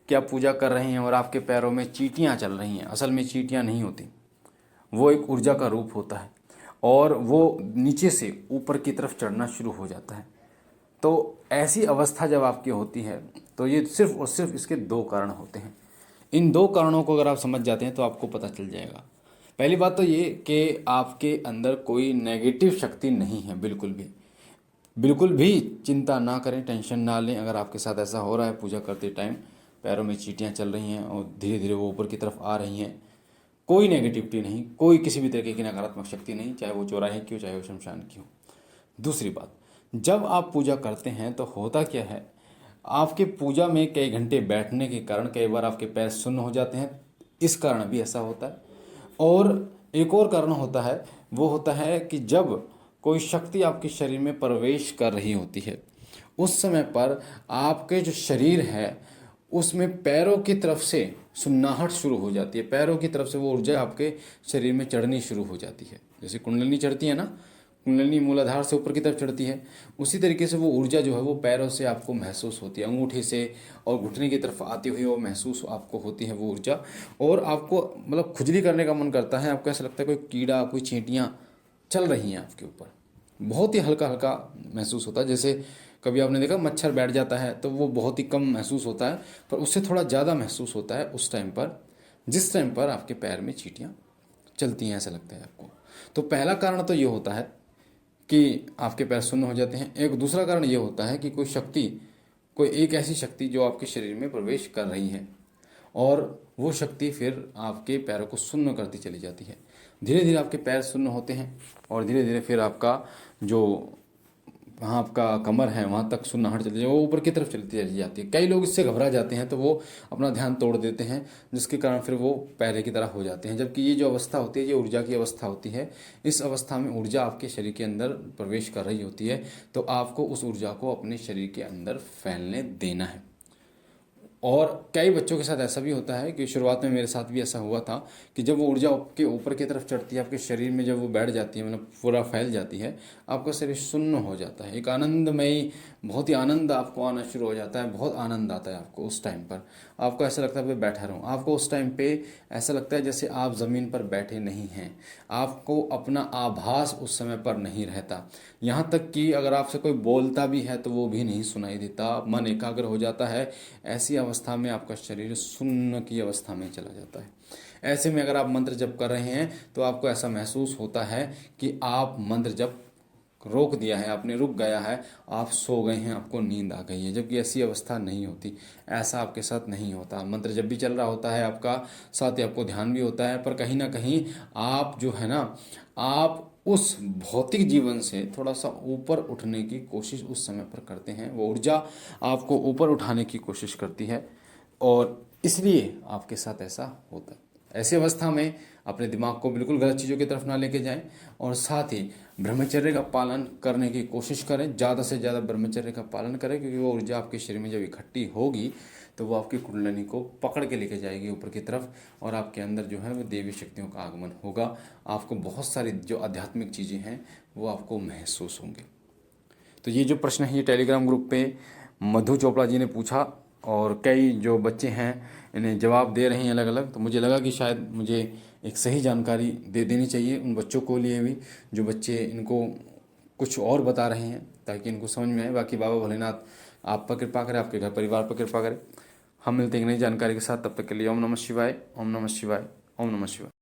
कि आप पूजा कर रहे हैं और आपके पैरों में चींटियाँ चल रही हैं, असल में चींटियाँ नहीं होती, वो एक ऊर्जा का रूप होता है और वो नीचे से ऊपर की तरफ चढ़ना शुरू हो जाता है। तो ऐसी अवस्था जब आपकी होती है तो ये सिर्फ और सिर्फ इसके दो कारण होते हैं। इन दो कारणों को अगर आप समझ जाते हैं तो आपको पता चल जाएगा। पहली बात तो ये कि आपके अंदर कोई नेगेटिव शक्ति नहीं है, बिल्कुल भी। बिल्कुल भी चिंता ना करें, टेंशन ना लें। अगर आपके साथ ऐसा हो रहा है पूजा करते टाइम पैरों में चींटियाँ चल रही हैं और धीरे धीरे वो ऊपर की तरफ आ रही हैं, कोई नेगेटिविटी नहीं, कोई किसी भी तरीके की नकारात्मक शक्ति नहीं, चाहे वो चौराहे की हो चाहे वो शमशान की हो। दूसरी बात, जब आप पूजा करते हैं तो होता क्या है, आपके पूजा में कई घंटे बैठने के कारण कई बार आपके पैर सुन्न हो जाते हैं, इस कारण भी ऐसा होता है। और एक और कारण होता है, वो होता है कि जब कोई शक्ति आपके शरीर में प्रवेश कर रही होती है उस समय पर आपके जो शरीर है उसमें पैरों की तरफ से सुन्नाहट शुरू हो जाती है, पैरों की तरफ से वो ऊर्जा आपके शरीर में चढ़नी शुरू हो जाती है। जैसे कुंडलिनी चढ़ती है ना, कुंडलिनी मूलाधार से ऊपर की तरफ चढ़ती है, उसी तरीके से वो ऊर्जा जो है वो पैरों से आपको महसूस होती है, अंगूठे से और घुटने की तरफ आती हुई वो महसूस आपको होती है वो ऊर्जा। और आपको मतलब खुजली करने का मन करता है, आपको ऐसा लगता है कोई कीड़ा कोई चींटियाँ चल रही हैं आपके ऊपर, बहुत ही हल्का हल्का महसूस होता है। जैसे कभी आपने देखा मच्छर बैठ जाता है तो वो बहुत ही कम महसूस होता है, पर उससे थोड़ा ज़्यादा महसूस होता है उस टाइम पर, जिस टाइम पर आपके पैर में चींटियाँ चलती हैं, ऐसा लगता है आपको। तो पहला कारण तो ये होता है कि आपके पैर सुन्न हो जाते हैं। एक दूसरा कारण ये होता है कि कोई शक्ति, कोई एक ऐसी शक्ति जो आपके शरीर में प्रवेश कर रही है और वो शक्ति फिर आपके पैरों को सुन्न करती चली जाती है। धीरे धीरे आपके पैर सुन्न होते हैं और धीरे धीरे फिर आपका जो वहाँ आपका कमर है वहाँ तक सुन्नाहट चलती है, वो ऊपर की तरफ चलती चली जाती है। कई लोग इससे घबरा जाते हैं तो वो अपना ध्यान तोड़ देते हैं, जिसके कारण फिर वो पहले की तरह हो जाते हैं। जबकि ये जो अवस्था होती है ये ऊर्जा की अवस्था होती है। इस अवस्था में ऊर्जा आपके शरीर के अंदर प्रवेश कर रही होती है, तो आपको उस ऊर्जा को अपने शरीर के अंदर फैलने देना है। और कई बच्चों के साथ ऐसा भी होता है कि शुरुआत में मेरे साथ भी ऐसा हुआ था कि जब वो ऊर्जा आपके ऊपर की तरफ चढ़ती है, आपके शरीर में जब वो बैठ जाती है, मतलब पूरा फैल जाती है, आपका शरीर सुन्न हो जाता है। एक आनंदमयी, बहुत ही आनंद आपको आना शुरू हो जाता है, बहुत आनंद आता है आपको उस टाइम पर। आपको ऐसा लगता है मैं बैठा रहूँ, आपको उस टाइम पे ऐसा लगता है जैसे आप ज़मीन पर बैठे नहीं हैं, आपको अपना आभास उस समय पर नहीं रहता। यहाँ तक कि अगर आपसे कोई बोलता भी है तो वो भी नहीं सुनाई देता, मन एकाग्र हो जाता है। ऐसी अवस्था में आपका शरीर सुन्न की अवस्था में चला जाता है। ऐसे में अगर आप मंत्र जप कर रहे हैं तो आपको ऐसा महसूस होता है कि आप मंत्र जप रोक दिया है, आपने रुक गया है, आप सो गए हैं, आपको नींद आ गई है। जबकि ऐसी अवस्था नहीं होती, ऐसा आपके साथ नहीं होता। मंत्र जब भी चल रहा होता है आपका, साथ ही आपको ध्यान भी होता है, पर कहीं ना कहीं आप जो है ना, आप उस भौतिक जीवन से थोड़ा सा ऊपर उठने की कोशिश उस समय पर करते हैं। वो ऊर्जा आपको ऊपर उठाने की कोशिश करती है और इसलिए आपके साथ ऐसा होता है। ऐसी अवस्था में अपने दिमाग को बिल्कुल गलत चीज़ों की तरफ ना लेके जाएं और साथ ही ब्रह्मचर्य का पालन करने की कोशिश करें। ज़्यादा से ज़्यादा ब्रह्मचर्य का पालन करें, क्योंकि वो ऊर्जा आपके शरीर में जब इकट्ठी होगी तो वो आपकी कुंडलिनी को पकड़ के लेके जाएगी ऊपर की तरफ और आपके अंदर जो है वो देवी शक्तियों का आगमन होगा। आपको बहुत सारी जो आध्यात्मिक चीज़ें हैं वो आपको महसूस होंगी। तो ये जो प्रश्न है ये टेलीग्राम ग्रुप पे मधु चोपड़ा जी ने पूछा और कई जो बच्चे हैं इन्हें जवाब दे रहे हैं अलग अलग। तो मुझे लगा कि शायद मुझे एक सही जानकारी दे देनी चाहिए उन बच्चों को लिए भी जो बच्चे इनको कुछ और बता रहे हैं, ताकि इनको समझ में आए। बाकी बाबा भोलेनाथ आप पर कृपा करें, आपके घर परिवार पर कृपा करें। हम मिलते हैं एक नई जानकारी के साथ, तब तक के लिए ओम नमः शिवाय, ओम नमः शिवाय, ओम नमः शिवाय।